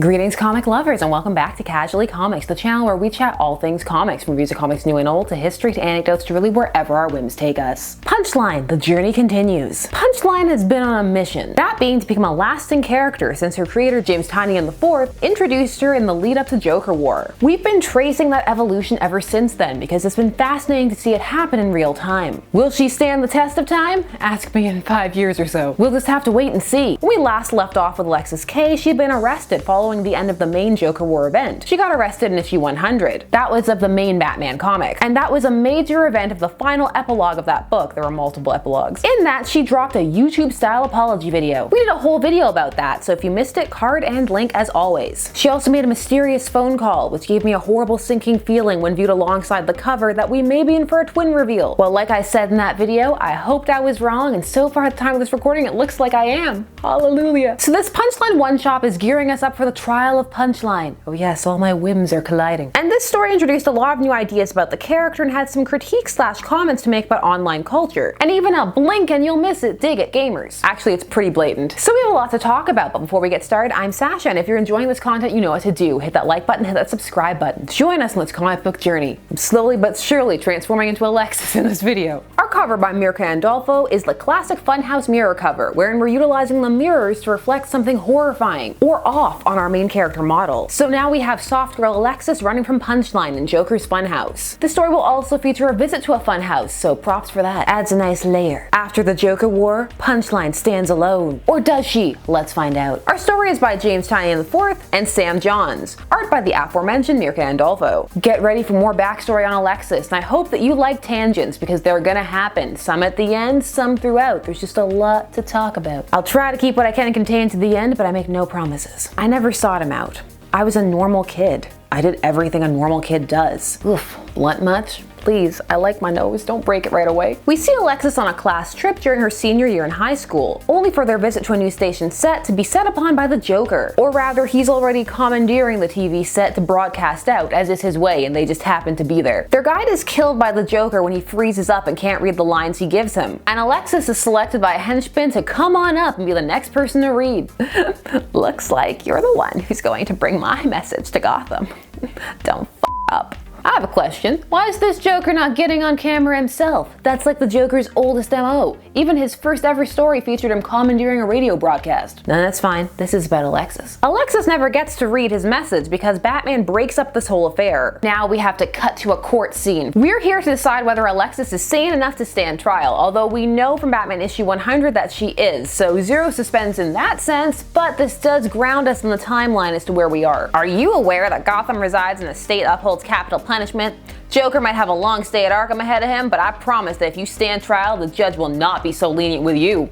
Greetings comic lovers and welcome back to Casually Comics, the channel where we chat all things comics, from reviews of comics new and old to history to anecdotes to really wherever our whims take us. Punchline, the journey continues. Punchline has been on a mission, that being to become a lasting character since her creator James Tynion IV introduced her in the lead up to Joker War. We've been tracing that evolution ever since then because it's been fascinating to see it happen in real time. Will she stand the test of time? Ask me in 5 years or so. We'll just have to wait and see. When we last left off with Alexis Kaye, she'd been arrested following the end of the main Joker War event. She got arrested in issue 100. That was of the main Batman comic. And that was a major event of the final epilogue of that book. There were multiple epilogues. In that, she dropped a YouTube-style apology video. We did a whole video about that, so if you missed it, card and link as always. She also made a mysterious phone call, which gave me a horrible sinking feeling when viewed alongside the cover that we may be in for a twin reveal. Well, like I said in that video, I hoped I was wrong, and so far at the time of this recording, it looks like I am. Hallelujah. So this Punchline one-shot is gearing us up for the trial of Punchline. Oh yes, all my whims are colliding. And this story introduced a lot of new ideas about the character and had some critiques/comments to make about online culture. And even a blink and you'll miss it, dig it, gamers. Actually, it's pretty blatant. So we have a lot to talk about, but before we get started, I'm Sasha, and if you're enjoying this content, you know what to do. Hit that like button, hit that subscribe button. Join us in this comic book journey. I'm slowly but surely transforming into Alexis in this video. Our cover by Mirka Andolfo is the classic Funhouse mirror cover, wherein we're utilizing the mirrors to reflect something horrifying or off on our main character model. So now we have soft girl Alexis running from Punchline in Joker's Funhouse. The story will also feature a visit to a funhouse, so props for that. Adds a nice layer. After the Joker War, Punchline stands alone. Or does she? Let's find out. Our story is by James Tynion IV and Sam Johns. Art by the aforementioned Mirka Andolfo. Get ready for more backstory on Alexis, and I hope that you like tangents because they're gonna happen. Some at the end, some throughout. There's just a lot to talk about. I'll try to keep what I can contained to the end, but I make no promises. I never sought him out. I was a normal kid. I did everything a normal kid does. Oof, blunt much? Please, I like my nose, don't break it right away. We see Alexis on a class trip during her senior year in high school, only for their visit to a new station set to be set upon by the Joker. Or rather, he's already commandeering the TV set to broadcast out, as is his way, and they just happen to be there. Their guide is killed by the Joker when he freezes up and can't read the lines he gives him, and Alexis is selected by a henchman to come on up and be the next person to read. Looks like you're the one who's going to bring my message to Gotham. Don't f up. I have a question. Why is this Joker not getting on camera himself? That's like the Joker's oldest MO. Even his first ever story featured him commandeering a radio broadcast. No, that's fine. This is about Alexis. Alexis never gets to read his message because Batman breaks up this whole affair. Now we have to cut to a court scene. We're here to decide whether Alexis is sane enough to stand trial, although we know from Batman issue 100 that she is, so zero suspense in that sense, but this does ground us in the timeline as to where we are. Are you aware that Gotham resides in a state that upholds capital punishment? Joker might have a long stay at Arkham ahead of him, but I promise that if you stand trial, the judge will not be so lenient with you.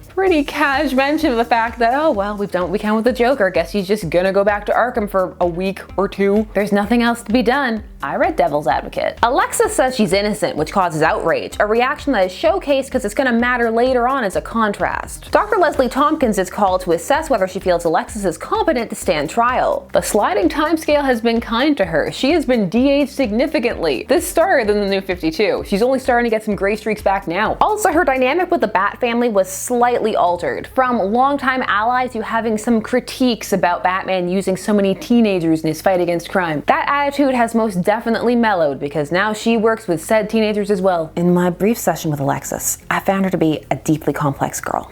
Pretty cash mention of the fact that, oh well, we've done what we can with the Joker. Guess he's just gonna go back to Arkham for a week or two. There's nothing else to be done. I read Devil's Advocate. Alexis says she's innocent, which causes outrage, a reaction that is showcased because it's gonna matter later on as a contrast. Dr. Leslie Thompkins is called to assess whether she feels Alexis is competent to stand trial. The sliding timescale has been kind to her. She has been de-aged significantly. This started in the New 52. She's only starting to get some gray streaks back now. Also, her dynamic with the Bat family was slightly altered, from longtime allies to having some critiques about Batman using so many teenagers in his fight against crime. That attitude has most definitely mellowed because now she works with said teenagers as well. In my brief session with Alexis, I found her to be a deeply complex girl.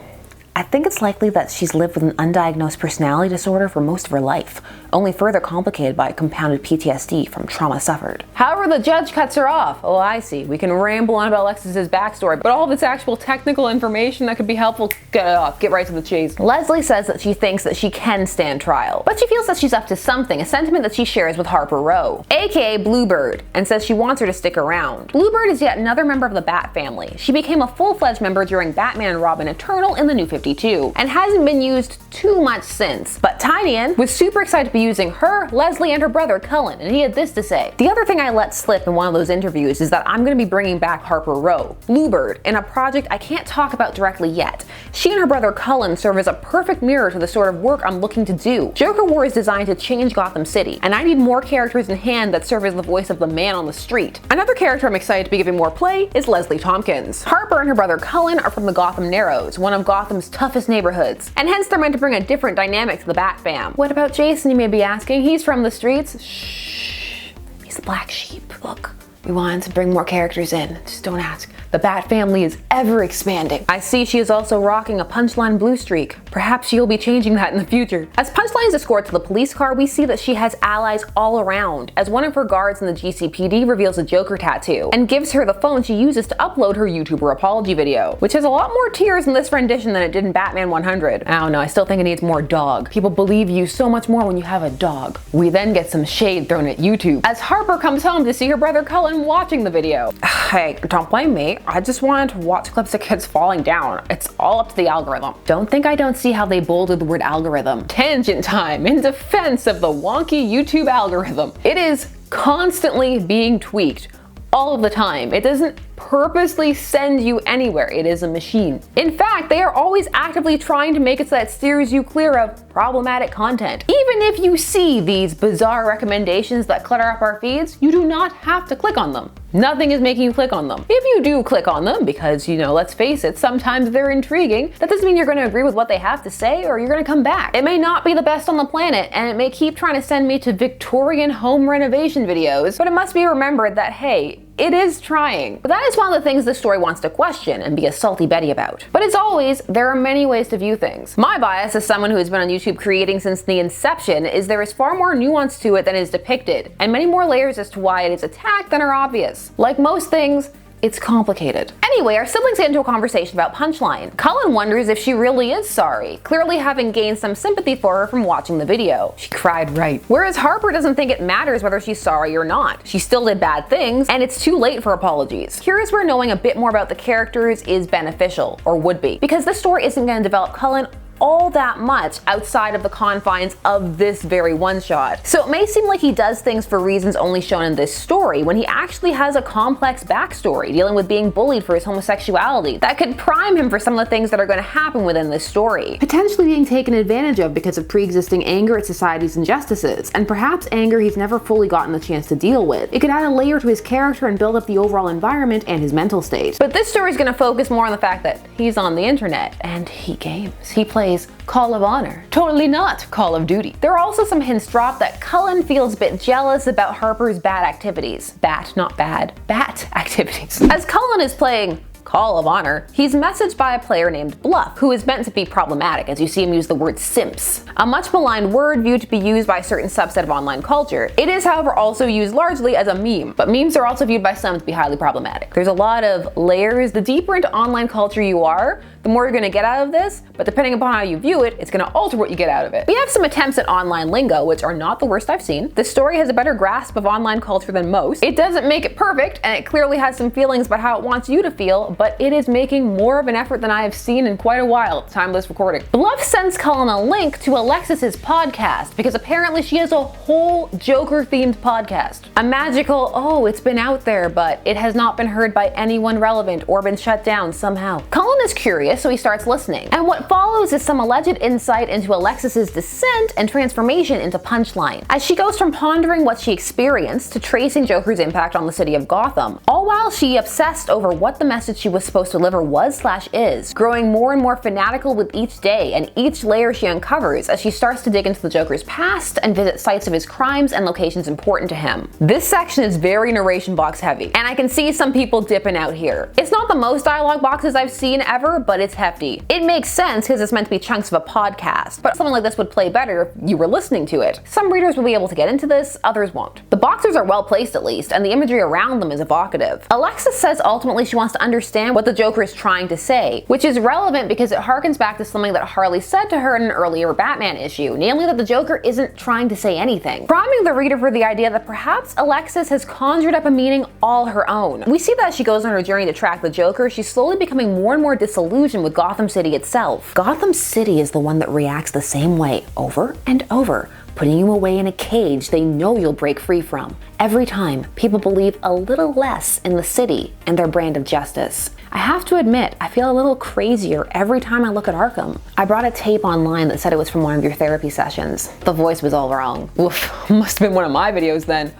I think it's likely that she's lived with an undiagnosed personality disorder for most of her life, only further complicated by compounded PTSD from trauma suffered. However, the judge cuts her off. Oh, I see. We can ramble on about Alexis's backstory, but all this actual technical information that could be helpful, get it off, get right to the chase. Leslie says that she thinks that she can stand trial, but she feels that she's up to something, a sentiment that she shares with Harper Row, aka Bluebird, and says she wants her to stick around. Bluebird is yet another member of the Bat family. She became a full-fledged member during Batman and Robin Eternal in the New 52. And hasn't been used too much since. But Tynion was super excited to be using her, Leslie, and her brother Cullen, and he had this to say. The other thing I let slip in one of those interviews is that I'm going to be bringing back Harper Row, Bluebird, in a project I can't talk about directly yet. She and her brother Cullen serve as a perfect mirror to the sort of work I'm looking to do. Joker War is designed to change Gotham City, and I need more characters in hand that serve as the voice of the man on the street. Another character I'm excited to be giving more play is Leslie Thompkins. Harper and her brother Cullen are from the Gotham Narrows, one of Gotham's toughest neighborhoods, and hence they're meant to bring a different dynamic to the Bat fam. What about Jason, you may be asking? He's from the streets. Shh, he's the black sheep. Look, we wanted to bring more characters in, just don't ask. The Bat family is ever expanding. I see she is also rocking a Punchline blue streak. Perhaps she'll be changing that in the future. As Punchline is escorted to the police car, we see that she has allies all around, as one of her guards in the GCPD reveals a Joker tattoo and gives her the phone she uses to upload her YouTuber apology video, which has a lot more tears in this rendition than it did in Batman 100. I don't know, I still think it needs more dog. People believe you so much more when you have a dog. We then get some shade thrown at YouTube as Harper comes home to see her brother Cullen watching the video. Hey, don't blame me. I just wanted to watch clips of kids falling down. It's all up to the algorithm. Don't think I don't see how they bolded the word algorithm. Tangent time in defense of the wonky YouTube algorithm. It is constantly being tweaked all of the time. It doesn't purposely send you anywhere. It is a machine. In fact, they are always actively trying to make it so that it steers you clear of problematic content. Even if you see these bizarre recommendations that clutter up our feeds, you do not have to click on them. Nothing is making you click on them. If you do click on them, because, let's face it, sometimes they're intriguing, that doesn't mean you're going to agree with what they have to say or you're going to come back. It may not be the best on the planet, and it may keep trying to send me to Victorian home renovation videos, but it must be remembered that, hey, it is trying. But that is one of the things this story wants to question and be a salty Betty about. But as always, there are many ways to view things. My bias as someone who has been on YouTube creating since the inception is there is far more nuance to it than is depicted, and many more layers as to why it is attacked than are obvious. Like most things, it's complicated. Anyway, our siblings get into a conversation about Punchline. Cullen wonders if she really is sorry, clearly having gained some sympathy for her from watching the video. She cried right. Whereas Harper doesn't think it matters whether she's sorry or not. She still did bad things, and it's too late for apologies. Here is where knowing a bit more about the characters is beneficial, or would be, because this story isn't going to develop Cullen all that much outside of the confines of this very one-shot. So it may seem like he does things for reasons only shown in this story, when he actually has a complex backstory dealing with being bullied for his homosexuality that could prime him for some of the things that are going to happen within this story. Potentially being taken advantage of because of pre-existing anger at society's injustices, and perhaps anger he's never fully gotten the chance to deal with. It could add a layer to his character and build up the overall environment and his mental state. But this story is going to focus more on the fact that he's on the internet, and he games. He plays Call of Honor. Totally not Call of Duty. There are also some hints dropped that Cullen feels a bit jealous about Harper's bad activities. Not bad. Bat activities. As Cullen is playing Call of Honor, he's messaged by a player named Bluff, who is meant to be problematic as you see him use the word simps, a much maligned word viewed to be used by a certain subset of online culture. It is, however, also used largely as a meme, but memes are also viewed by some to be highly problematic. There's a lot of layers. The deeper into online culture you are, the more you're going to get out of this, but depending upon how you view it, it's going to alter what you get out of it. We have some attempts at online lingo, which are not the worst I've seen. This story has a better grasp of online culture than most. It doesn't make it perfect, and it clearly has some feelings about how it wants you to feel, but it is making more of an effort than I have seen in quite a while at the time of this recording. Bluff sends Cullen a link to Alexis's podcast, because apparently she has a whole Joker-themed podcast. A magical, oh, it's been out there, but it has not been heard by anyone relevant or been shut down somehow. Cullen is curious, so he starts listening. And what follows is some alleged insight into Alexis's descent and transformation into Punchline, as she goes from pondering what she experienced to tracing Joker's impact on the city of Gotham, all while she obsessed over what the message she was supposed to deliver was/is, growing more and more fanatical with each day and each layer she uncovers as she starts to dig into the Joker's past and visit sites of his crimes and locations important to him. This section is very narration box heavy, and I can see some people dipping out here. It's not the most dialogue boxes I've seen ever, but it's hefty. It makes sense because it's meant to be chunks of a podcast, but something like this would play better if you were listening to it. Some readers will be able to get into this, others won't. The boxers are well placed at least, and the imagery around them is evocative. Alexis says ultimately she wants to understand what the Joker is trying to say, which is relevant because it harkens back to something that Harley said to her in an earlier Batman issue, namely that the Joker isn't trying to say anything, priming the reader for the idea that perhaps Alexis has conjured up a meaning all her own. We see that as she goes on her journey to track the Joker, she's slowly becoming more and more disillusioned with Gotham City itself. Gotham City is the one that reacts the same way over and over, putting you away in a cage they know you'll break free from. Every time, people believe a little less in the city and their brand of justice. I have to admit, I feel a little crazier every time I look at Arkham. I brought a tape online that said it was from one of your therapy sessions. The voice was all wrong. Oof, must have been one of my videos then.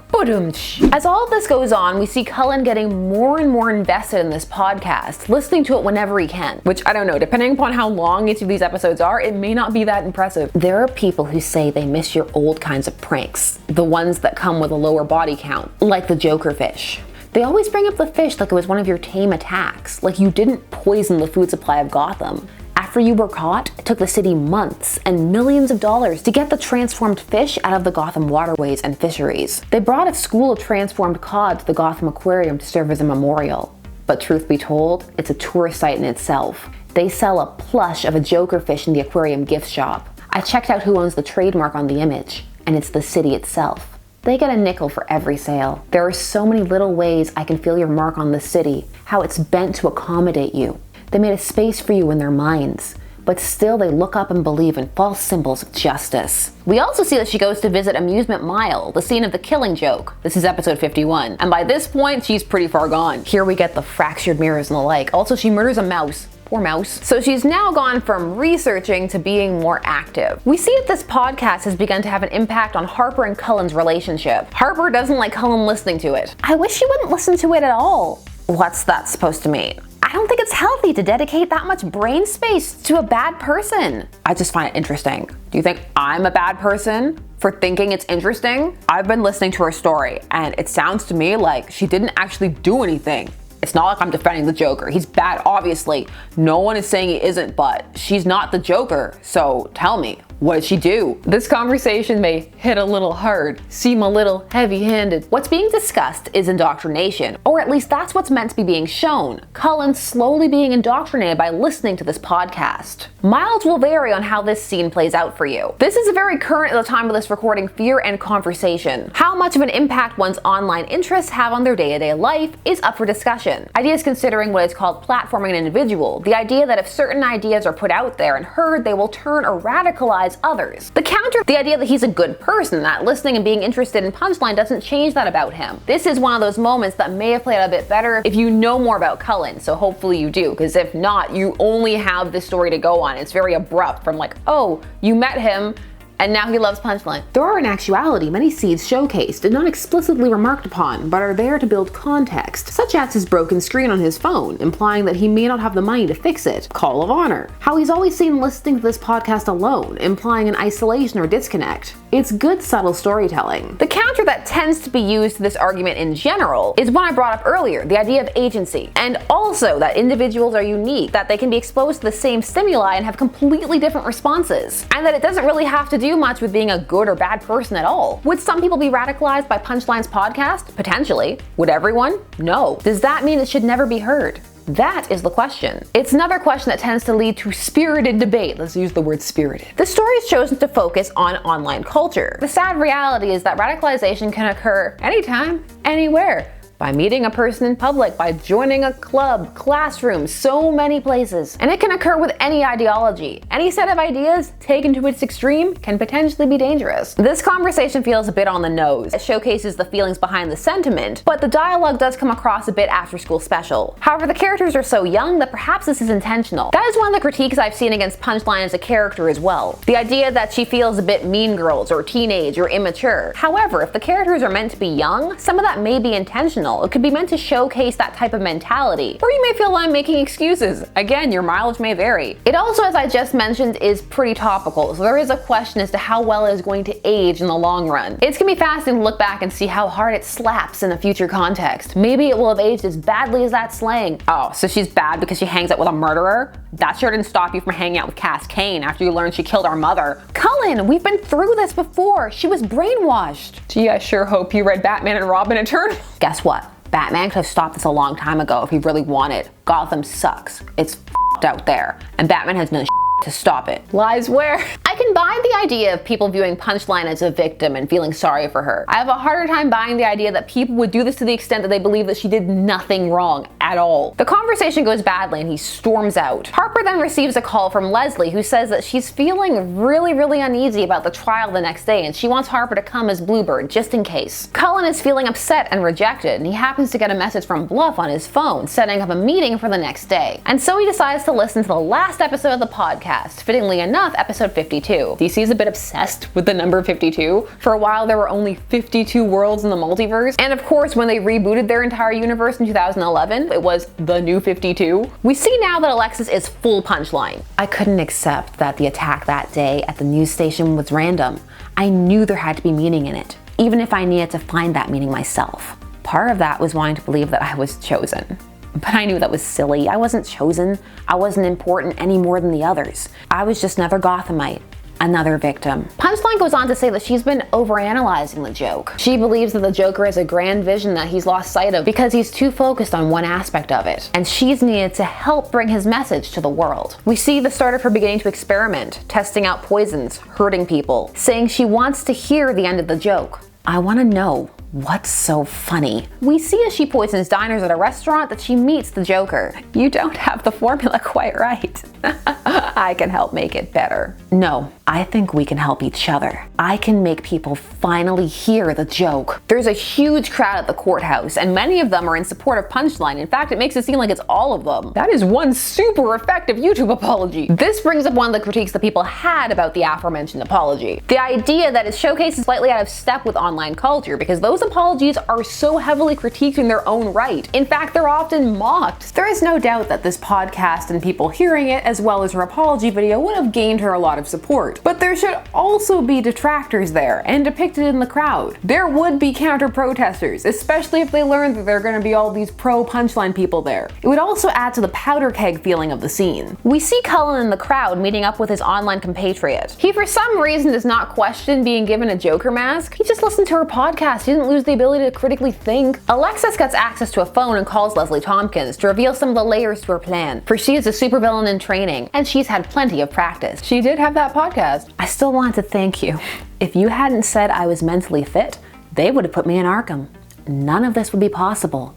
As all of this goes on, we see Cullen getting more and more invested in this podcast, listening to it whenever he can. Which, I don't know, depending upon how long each of these episodes are, it may not be that impressive. There are people who say they miss your old kinds of pranks, the ones that come with a lower body count, like the Joker fish. They always bring up the fish like it was one of your tame attacks, like you didn't poison the food supply of Gotham. After you were caught, it took the city months and millions of dollars to get the transformed fish out of the Gotham waterways and fisheries. They brought a school of transformed cod to the Gotham Aquarium to serve as a memorial. But truth be told, it's a tourist site in itself. They sell a plush of a Joker fish in the aquarium gift shop. I checked out who owns the trademark on the image, and it's the city itself. They get a nickel for every sale. There are so many little ways I can feel your mark on the city, how it's bent to accommodate you. They made a space for you in their minds, but still they look up and believe in false symbols of justice. We also see that she goes to visit Amusement Mile, the scene of the killing joke. This is episode 51, and by this point, she's pretty far gone. Here we get the fractured mirrors and the like. Also, she murders a mouse. Poor mouse. So she's now gone from researching to being more active. We see that this podcast has begun to have an impact on Harper and Cullen's relationship. Harper doesn't like Cullen listening to it. I wish she wouldn't listen to it at all. What's that supposed to mean? I don't think it's healthy to dedicate that much brain space to a bad person. I just find it interesting. Do you think I'm a bad person for thinking it's interesting? I've been listening to her story, and it sounds to me like she didn't actually do anything. It's not like I'm defending the Joker. He's bad, obviously. No one is saying he isn't, but she's not the Joker. So tell me, what did she do? This conversation may hit a little hard, seem a little heavy-handed. What's being discussed is indoctrination, or at least that's what's meant to be being shown. Cullen slowly being indoctrinated by listening to this podcast. Miles will vary on how this scene plays out for you. This is a very current at the time of this recording fear and conversation. How much of an impact one's online interests have on their day-to-day life is up for discussion. Ideas considering what is called platforming an individual, the idea that if certain ideas are put out there and heard, they will turn or radicalize others. The counter, the idea that he's a good person, that listening and being interested in Punchline doesn't change that about him. This is one of those moments that may have played out a bit better if you know more about Cullen, so hopefully you do, because if not, you only have this story to go on. It's very abrupt from like, oh, you met him, and now he loves Punchline. There are in actuality many seeds showcased and not explicitly remarked upon, but are there to build context, such as his broken screen on his phone, implying that he may not have the money to fix it. Call of honor. How he's always seen listening to this podcast alone, implying an isolation or disconnect. It's good subtle storytelling. The counter that tends to be used to this argument in general is one I brought up earlier, the idea of agency, and also that individuals are unique, that they can be exposed to the same stimuli and have completely different responses, and that it doesn't really have to do much with being a good or bad person at all. Would some people be radicalized by Punchline's podcast? Potentially. Would everyone? No. Does that mean it should never be heard? That is the question. It's another question that tends to lead to spirited debate. Let's use the word spirited. The story is chosen to focus on online culture. The sad reality is that radicalization can occur anytime, anywhere. By meeting a person in public, by joining a club, classroom, so many places. And it can occur with any ideology. Any set of ideas taken to its extreme can potentially be dangerous. This conversation feels a bit on the nose. It showcases the feelings behind the sentiment, but the dialogue does come across a bit after school special. However, the characters are so young that perhaps this is intentional. That is one of the critiques I've seen against Punchline as a character as well. The idea that she feels a bit mean girls or teenage or immature. However, if the characters are meant to be young, some of that may be intentional. It could be meant to showcase that type of mentality. Or you may feel I'm making excuses. Again, your mileage may vary. It also, as I just mentioned, is pretty topical, so there is a question as to how well it is going to age in the long run. It's gonna be fascinating to look back and see how hard it slaps in a future context. Maybe it will have aged as badly as that slang. Oh, so she's bad because she hangs out with a murderer? That sure didn't stop you from hanging out with Cass Kane after you learned she killed our mother. Cullen, we've been through this before. She was brainwashed. Gee, I sure hope you read Batman and Robin Eternal. Guess what? Batman could have stopped this a long time ago if he really wanted. Gotham sucks. It's f***ed out there. And Batman has done to stop it. Lies where? I can buy the idea of people viewing Punchline as a victim and feeling sorry for her. I have a harder time buying the idea that people would do this to the extent that they believe that she did nothing wrong at all. The conversation goes badly and he storms out. Harper then receives a call from Leslie, who says that she's feeling really uneasy about the trial the next day and she wants Harper to come as Bluebird just in case. Cullen is feeling upset and rejected, and he happens to get a message from Bluff on his phone setting up a meeting for the next day. And so he decides to listen to the last episode of the podcast, fittingly enough, episode 52. DC is a bit obsessed with the number 52. For a while there were only 52 worlds in the multiverse, and of course when they rebooted their entire universe in 2011, it was the new 52. We see now that Alexis is full Punchline. I couldn't accept that the attack that day at the news station was random. I knew there had to be meaning in it, even if I needed to find that meaning myself. Part of that was wanting to believe that I was chosen. But I knew that was silly. I wasn't chosen. I wasn't important any more than the others. I was just another Gothamite. Another victim. Punchline goes on to say that she's been overanalyzing the joke. She believes that the Joker is a grand vision that he's lost sight of because he's too focused on one aspect of it, and she's needed to help bring his message to the world. We see the start of her beginning to experiment, testing out poisons, hurting people, saying she wants to hear the end of the joke. I want to know what's so funny. We see as she poisons diners at a restaurant that she meets the Joker. You don't have the formula quite right. I can help make it better. No, I think we can help each other. I can make people finally hear the joke. There's a huge crowd at the courthouse, and many of them are in support of Punchline. In fact, it makes it seem like it's all of them. That is one super effective YouTube apology. This brings up one of the critiques that people had about the aforementioned apology. The idea that it showcases slightly out of step with online culture, because those apologies are so heavily critiqued in their own right. In fact, they're often mocked. There is no doubt that this podcast and people hearing it, as well as her apology video, would have gained her a lot of support. But there should also be detractors there, and depicted in the crowd. There would be counter-protesters, especially if they learned that there are going to be all these pro-Punchline people there. It would also add to the powder keg feeling of the scene. We see Cullen in the crowd meeting up with his online compatriot. He for some reason does not question being given a Joker mask. He just listened to her podcast. He didn't lose the ability to critically think. Alexis gets access to a phone and calls Leslie Thompkins to reveal some of the layers to her plan, for she is a supervillain in training, and she's had plenty of practice. She did have that podcast. I still want to thank you. If you hadn't said I was mentally fit, they would have put me in Arkham. None of this would be possible.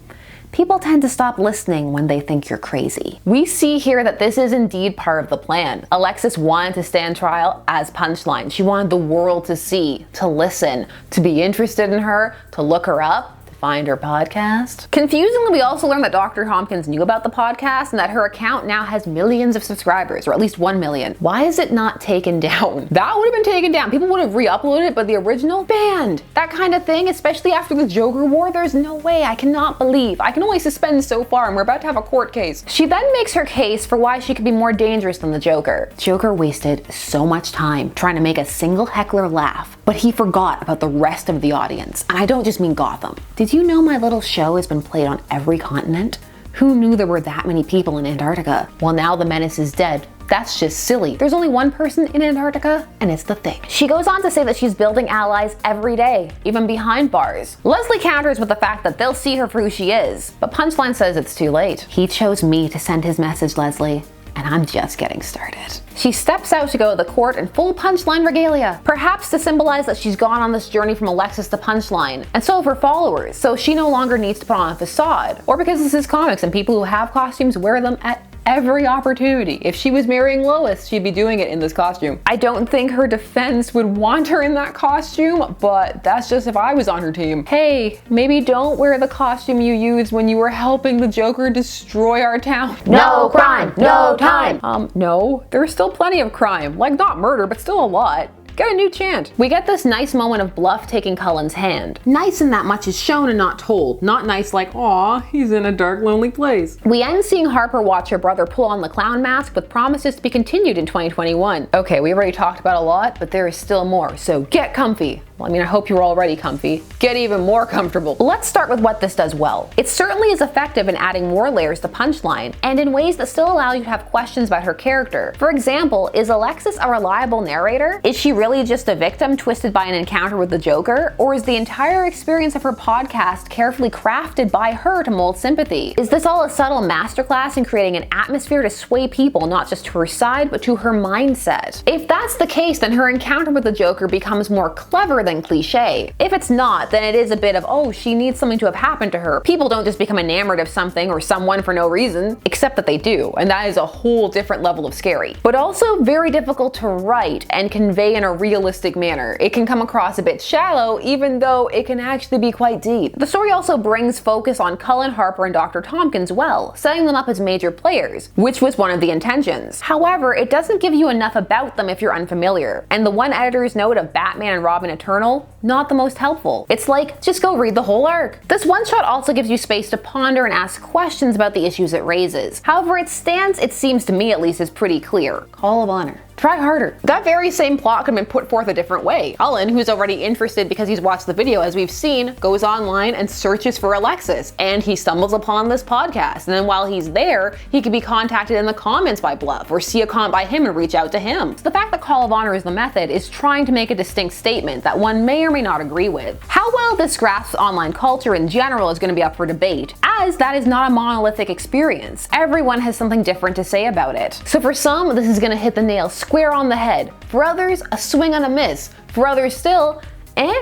People tend to stop listening when they think you're crazy. We see here that this is indeed part of the plan. Alexis wanted to stand trial as Punchline. She wanted the world to see, to listen, to be interested in her, to look her up, find her podcast. Confusingly, we also learned that Dr. Thompkins knew about the podcast and that her account now has millions of subscribers, or at least 1 million. Why is it not taken down? That would have been taken down. People would have re-uploaded it, but the original banned. That kind of thing, especially after the Joker War, there's no way. I cannot believe. I can only suspend so far, and we're about to have a court case. She then makes her case for why she could be more dangerous than the Joker. Joker wasted so much time trying to make a single heckler laugh, but he forgot about the rest of the audience. And I don't just mean Gotham. Did you know my little show has been played on every continent? Who knew there were that many people in Antarctica? Well, now the menace is dead. That's just silly. There's only one person in Antarctica, and it's the Thing. She goes on to say that she's building allies every day, even behind bars. Leslie counters with the fact that they'll see her for who she is, but Punchline says it's too late. He chose me to send his message, Leslie, and I'm just getting started. She steps out to go to the court in full Punchline regalia, perhaps to symbolize that she's gone on this journey from Alexis to Punchline, and so have her followers, so she no longer needs to put on a facade, or because this is comics and people who have costumes wear them at every opportunity. If she was marrying Lois, she'd be doing it in this costume. I don't think her defense would want her in that costume, but that's just if I was on her team. Hey, maybe don't wear the costume you used when you were helping the Joker destroy our town. No crime, no time. No, there's still plenty of crime. Like, not murder, but still a lot. Get a new chant. We get this nice moment of Bluff taking Cullen's hand. Nice in that much is shown and not told. Not nice like, aw, he's in a dark, lonely place. We end seeing Harper watch her brother pull on the clown mask with promises to be continued in 2021. Okay, we already talked about a lot, but there is still more, so get comfy. Well, I mean, I hope you're already comfy. Get even more comfortable. Let's start with what this does well. It certainly is effective in adding more layers to Punchline, and in ways that still allow you to have questions about her character. For example, is Alexis a reliable narrator? Is she really just a victim twisted by an encounter with the Joker? Or is the entire experience of her podcast carefully crafted by her to mold sympathy? Is this all a subtle masterclass in creating an atmosphere to sway people not just to her side, but to her mindset? If that's the case, then her encounter with the Joker becomes more clever than cliche. If it's not, then it is a bit of, oh, she needs something to have happened to her. People don't just become enamored of something or someone for no reason, except that they do, and that is a whole different level of scary. But also very difficult to write and convey in a realistic manner. It can come across a bit shallow, even though it can actually be quite deep. The story also brings focus on Cullen, Harper, and Dr. Thompkins well, setting them up as major players, which was one of the intentions. However, it doesn't give you enough about them if you're unfamiliar, and the one editor's note of Batman and Robin Eternal, not the most helpful. It's like, just go read the whole arc. This one shot also gives you space to ponder and ask questions about the issues it raises. However, its stance, it seems to me at least, is pretty clear. Call of honor. Try harder. That very same plot could have been put forth a different way. Cullen, who's already interested because he's watched the video as we've seen, goes online and searches for Alexis, and he stumbles upon this podcast. And then while he's there, he could be contacted in the comments by Bluff, or see a comment by him and reach out to him. So the fact that Call of Honor is the method is trying to make a distinct statement that one may or may not agree with. How well this grasps online culture in general is going to be up for debate, as that is not a monolithic experience. Everyone has something different to say about it. So for some, this is going to hit the nail square on the head. For others, a swing and a miss. For others still,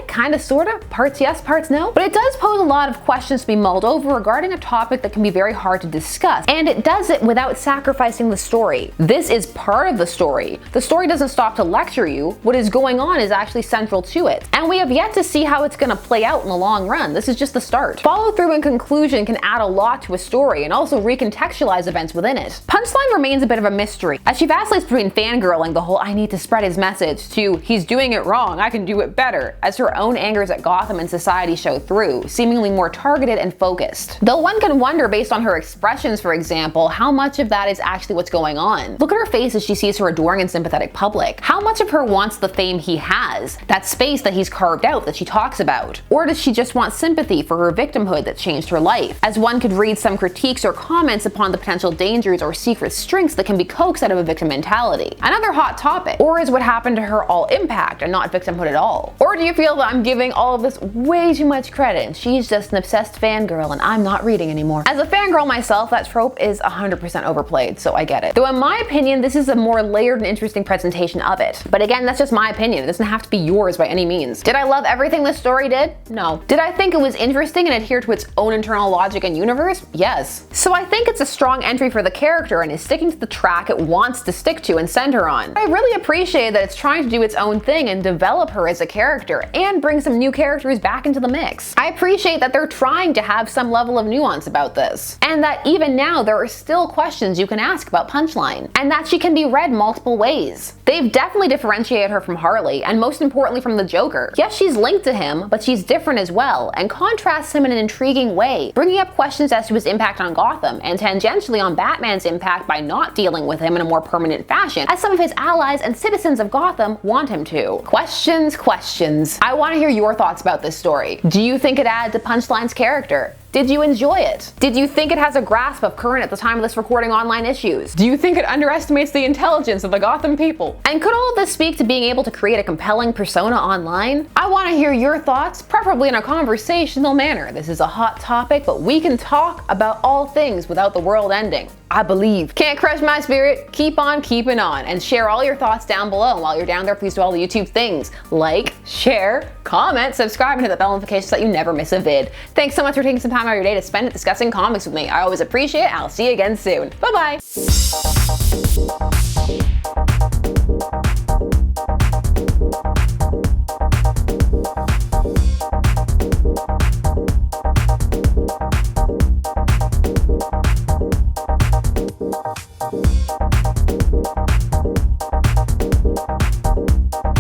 kinda sorta, parts yes, parts no. But it does pose a lot of questions to be mulled over regarding a topic that can be very hard to discuss, and it does it without sacrificing the story. This is part of the story. The story doesn't stop to lecture you. What is going on is actually central to it, and we have yet to see how it's gonna play out in the long run. This is just the start. Follow through and conclusion can add a lot to a story and also recontextualize events within it. Punchline remains a bit of a mystery, as she vacillates between fangirling the whole I need to spread his message to he's doing it wrong, I can do it better, as her own angers at Gotham and society show through, seemingly more targeted and focused. Though one can wonder, based on her expressions for example, how much of that is actually what's going on. Look at her face as she sees her adoring and sympathetic public. How much of her wants the fame he has, that space that he's carved out that she talks about? Or does she just want sympathy for her victimhood that changed her life? As one could read some critiques or comments upon the potential dangers or secret strengths that can be coaxed out of a victim mentality. Another hot topic. Or is what happened to her all impact and not victimhood at all? Or do you feel that I'm giving all of this way too much credit and she's just an obsessed fangirl and I'm not reading anymore? As a fangirl myself, that trope is 100% overplayed, so I get it. Though in my opinion, this is a more layered and interesting presentation of it. But again, that's just my opinion. It doesn't have to be yours by any means. Did I love everything this story did? No. Did I think it was interesting and adhere to its own internal logic and universe? Yes. So I think it's a strong entry for the character and is sticking to the track it wants to stick to and send her on. I really appreciate that it's trying to do its own thing and develop her as a character and bring some new characters back into the mix. I appreciate that they're trying to have some level of nuance about this, and that even now there are still questions you can ask about Punchline, and that she can be read multiple ways. They've definitely differentiated her from Harley, and most importantly from the Joker. Yes, she's linked to him, but she's different as well, and contrasts him in an intriguing way, bringing up questions as to his impact on Gotham, and tangentially on Batman's impact by not dealing with him in a more permanent fashion, as some of his allies and citizens of Gotham want him to. Questions, questions. I want to hear your thoughts about this story. Do you think it added to Punchline's character? Did you enjoy it? Did you think it has a grasp of current at the time of this recording online issues? Do you think it underestimates the intelligence of the Gotham people? And could all of this speak to being able to create a compelling persona online? I want to hear your thoughts, preferably in a conversational manner. This is a hot topic, but we can talk about all things without the world ending. I believe. Can't crush my spirit. Keep on keeping on, and share all your thoughts down below. And while you're down there, please do all the YouTube things. Like, share, comment, subscribe, and hit the bell notification so that you never miss a vid. Thanks so much for taking some time out of your day to spend it discussing comics with me. I always appreciate it. I'll see you again soon. Bye bye.